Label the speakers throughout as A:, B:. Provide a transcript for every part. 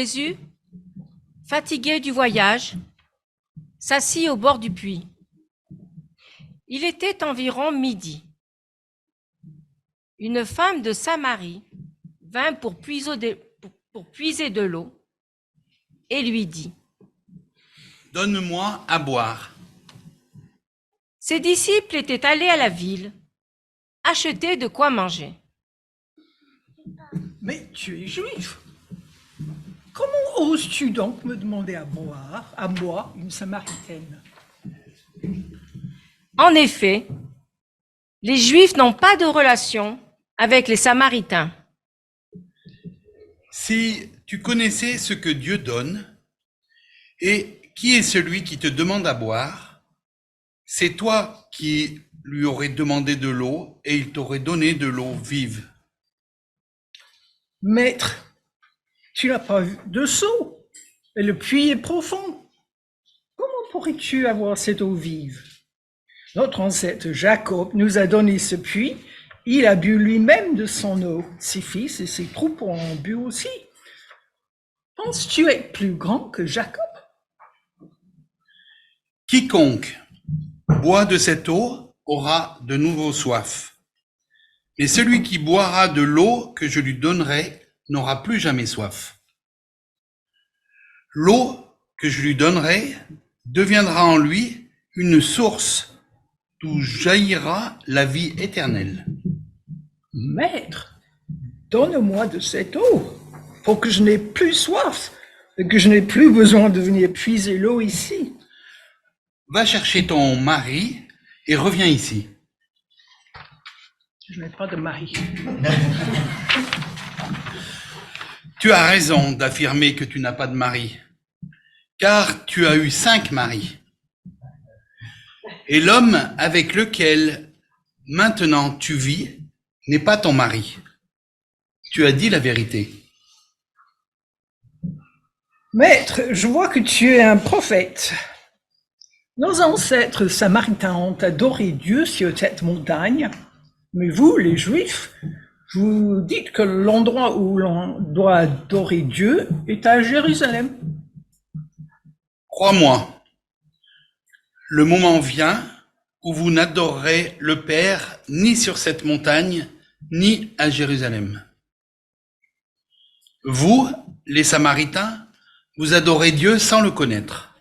A: Jésus, fatigué du voyage, s'assit au bord du puits. Il était environ midi. Une femme de Samarie vint pour puiser de l'eau et lui dit :
B: « Donne-moi à boire. »
A: Ses disciples étaient allés à la ville acheter de quoi manger.
C: « Mais tu es juif. Comment oses-tu donc me demander à boire, à moi, une Samaritaine ? »
A: En effet, les Juifs n'ont pas de relation avec les Samaritains.
B: Si tu connaissais ce que Dieu donne, et qui est celui qui te demande à boire, c'est toi qui lui aurais demandé de l'eau et il t'aurait donné de l'eau vive.
C: Maître, tu n'as pas vu de seau, et le puits est profond. Comment pourrais-tu avoir cette eau vive ? Notre ancêtre Jacob nous a donné ce puits, il a bu lui-même de son eau, ses fils et ses troupeaux en ont bu aussi. Penses-tu être plus grand que Jacob ?
B: Quiconque boit de cette eau aura de nouveau soif. Mais celui qui boira de l'eau que je lui donnerai n'aura plus jamais soif. L'eau que je lui donnerai deviendra en lui une source d'où jaillira la vie éternelle.
C: Maître, donne-moi de cette eau pour que je n'ai plus soif et que je n'ai plus besoin de venir puiser l'eau ici.
B: Va chercher ton mari et reviens ici.
C: Je n'ai pas de mari.
B: Tu as raison d'affirmer que tu n'as pas de mari, car tu as eu 5 maris. Et l'homme avec lequel maintenant tu vis n'est pas ton mari. Tu as dit la vérité.
C: Maître, je vois que tu es un prophète. Nos ancêtres samaritains ont adoré Dieu sur cette montagne, mais vous, les Juifs, vous dites que l'endroit où l'on doit adorer Dieu est à Jérusalem.
B: Crois-moi, le moment vient où vous n'adorerez le Père ni sur cette montagne, ni à Jérusalem. Vous, les Samaritains, vous adorez Dieu sans le connaître.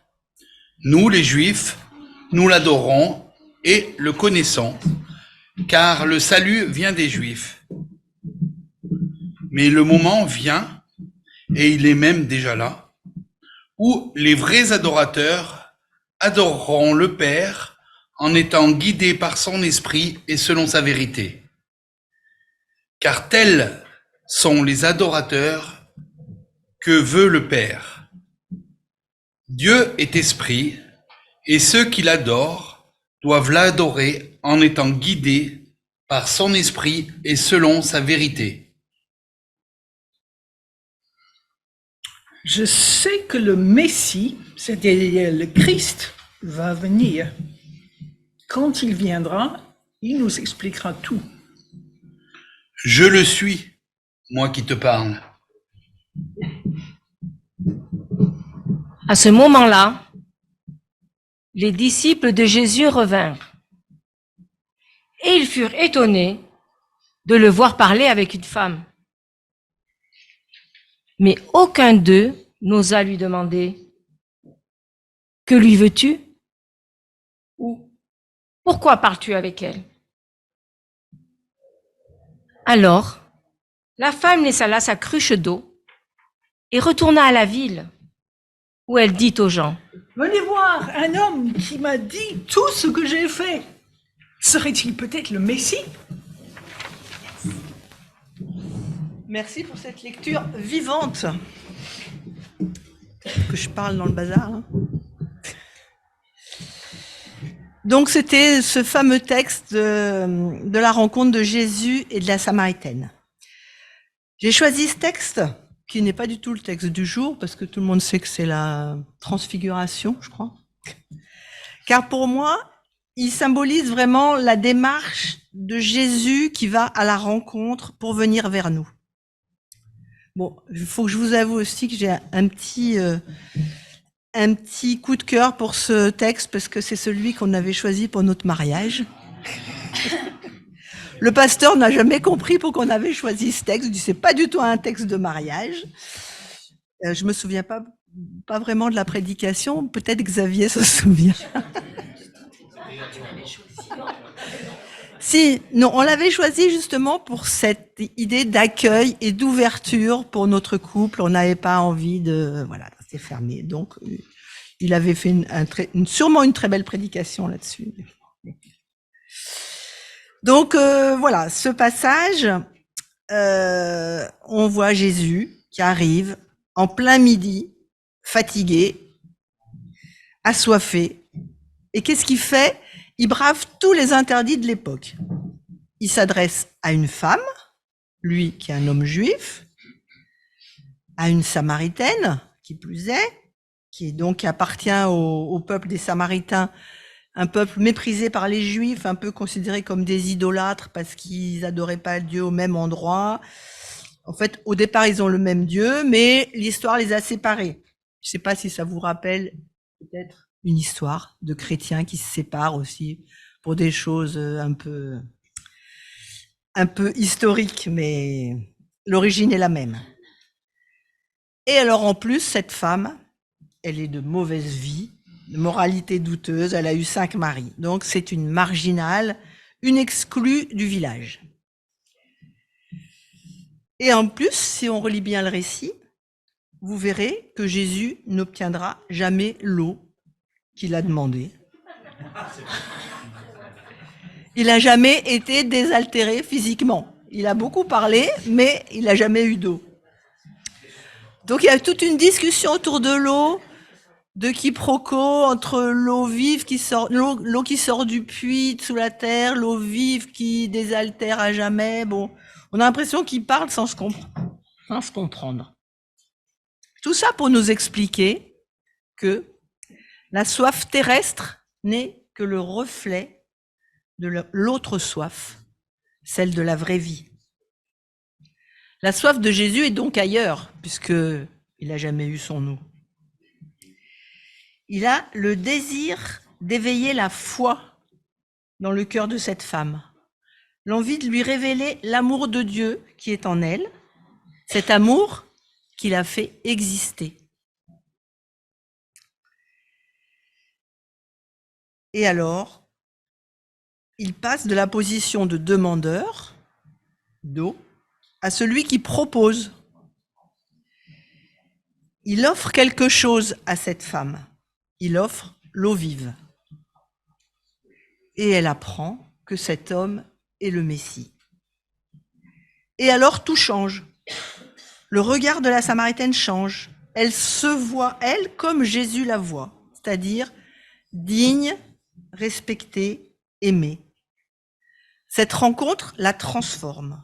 B: Nous, les Juifs, nous l'adorons et le connaissons, car le salut vient des Juifs. Mais le moment vient, et il est même déjà là, où les vrais adorateurs adoreront le Père en étant guidés par son esprit et selon sa vérité. Car tels sont les adorateurs que veut le Père. Dieu est esprit, et ceux qui l'adorent doivent l'adorer en étant guidés par son esprit et selon sa vérité.
C: Je sais que le Messie, c'est-à-dire le Christ, va venir. Quand il viendra, il nous expliquera tout.
B: Je le suis, moi qui te parle.
A: À ce moment-là, les disciples de Jésus revinrent et ils furent étonnés de le voir parler avec une femme. Mais aucun d'eux n'osa lui demander : « Que lui veux-tu ? » ou « Pourquoi parles-tu avec elle ?» Alors, la femme laissa là sa cruche d'eau et retourna à la ville, où elle dit aux gens :
C: « Venez voir un homme qui m'a dit tout ce que j'ai fait. Serait-il peut-être le Messie ? »
D: Merci pour cette lecture vivante. Que je parle dans le bazar, là. Donc, c'était ce fameux texte de la rencontre de Jésus et de la Samaritaine. J'ai choisi ce texte, qui n'est pas du tout le texte du jour, parce que tout le monde sait que c'est la transfiguration, je crois. Car pour moi, il symbolise vraiment la démarche de Jésus qui va à la rencontre pour venir vers nous. Bon, il faut que je vous avoue aussi que j'ai un petit coup de cœur pour ce texte parce que c'est celui qu'on avait choisi pour notre mariage. Le pasteur n'a jamais compris pourquoi on avait choisi ce texte. Il dit c'est pas du tout un texte de mariage. Je me souviens pas vraiment de la prédication. Peut-être Xavier se souvient. Si, non, on l'avait choisi justement pour cette idée d'accueil et d'ouverture pour notre couple. On n'avait pas envie de, voilà, c'est fermé. Donc, il avait fait sûrement une très belle prédication là-dessus. Donc, voilà, ce passage, on voit Jésus qui arrive en plein midi, fatigué, assoiffé. Et qu'est-ce qu'il fait? Il brave tous les interdits de l'époque. Il s'adresse à une femme, lui qui est un homme juif, à une Samaritaine, qui plus est, qui appartient au peuple des Samaritains, un peuple méprisé par les Juifs, un peu considéré comme des idolâtres parce qu'ils n'adoraient pas Dieu au même endroit. En fait, au départ, ils ont le même Dieu, mais l'histoire les a séparés. Je ne sais pas si ça vous rappelle peut-être une histoire de chrétiens qui se séparent aussi pour des choses un peu historiques, mais l'origine est la même. Et alors en plus, cette femme, elle est de mauvaise vie, de moralité douteuse, elle a eu 5 maris. Donc c'est une marginale, une exclue du village. Et en plus, si on relit bien le récit, vous verrez que Jésus n'obtiendra jamais l'eau qu'il a demandée. Il n'a jamais été désaltéré physiquement. Il a beaucoup parlé, mais il n'a jamais eu d'eau. Donc il y a toute une discussion autour de l'eau, de quiproquo entre l'eau vive qui sort, l'eau qui sort du puits sous la terre, l'eau vive qui désaltère à jamais. Bon, on a l'impression qu'il parle sans se comprendre. Tout ça pour nous expliquer que la soif terrestre n'est que le reflet de l'autre soif, celle de la vraie vie. La soif de Jésus est donc ailleurs, puisqu'il n'a jamais eu son eau. Il a le désir d'éveiller la foi dans le cœur de cette femme, l'envie de lui révéler l'amour de Dieu qui est en elle, cet amour qu'il a fait exister. Et alors, il passe de la position de demandeur d'eau à celui qui propose. Il offre quelque chose à cette femme. Il offre l'eau vive. Et elle apprend que cet homme est le Messie. Et alors tout change. Le regard de la Samaritaine change. Elle se voit, elle, comme Jésus la voit, c'est-à-dire digne, respectée, aimée. Cette rencontre la transforme.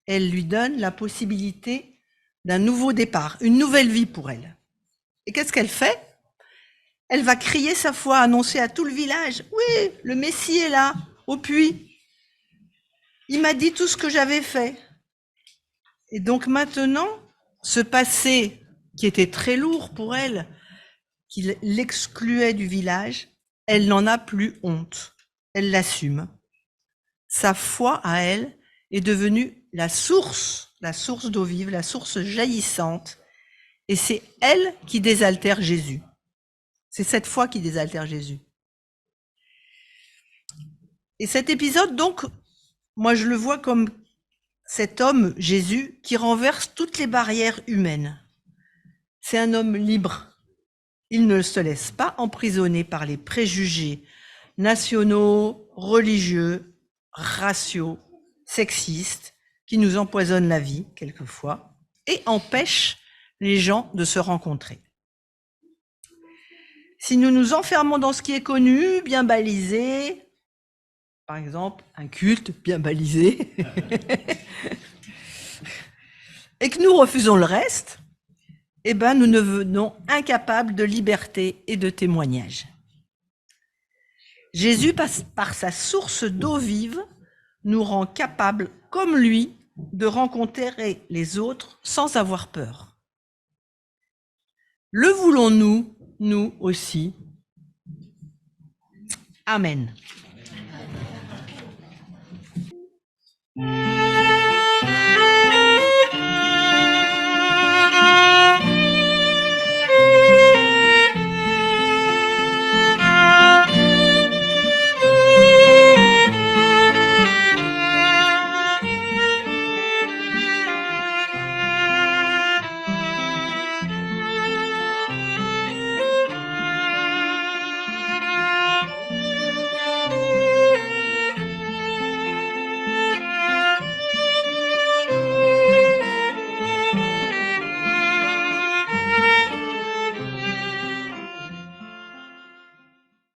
D: Elle lui donne la possibilité d'un nouveau départ, une nouvelle vie pour elle. Et qu'est-ce qu'elle fait? Elle va crier sa foi, annoncer à tout le village, « Oui, le Messie est là, au puits. Il m'a dit tout ce que j'avais fait. » Et donc maintenant, ce passé qui était très lourd pour elle, qui l'excluait du village, elle n'en a plus honte. Elle l'assume. Sa foi à elle est devenue la source d'eau vive, la source jaillissante. Et c'est elle qui désaltère Jésus. C'est cette foi qui désaltère Jésus. Et cet épisode, donc, moi je le vois comme cet homme, Jésus, qui renverse toutes les barrières humaines. C'est un homme libre. Il ne se laisse pas emprisonner par les préjugés nationaux, religieux, raciaux, sexistes, qui nous empoisonnent la vie, quelquefois, et empêchent les gens de se rencontrer. Si nous nous enfermons dans ce qui est connu, bien balisé, par exemple, un culte bien balisé, et que nous refusons le reste, eh ben, nous devenons incapables de liberté et de témoignage. Jésus, par sa source d'eau vive, nous rend capables, comme lui, de rencontrer les autres sans avoir peur. Le voulons-nous, nous aussi? Amen.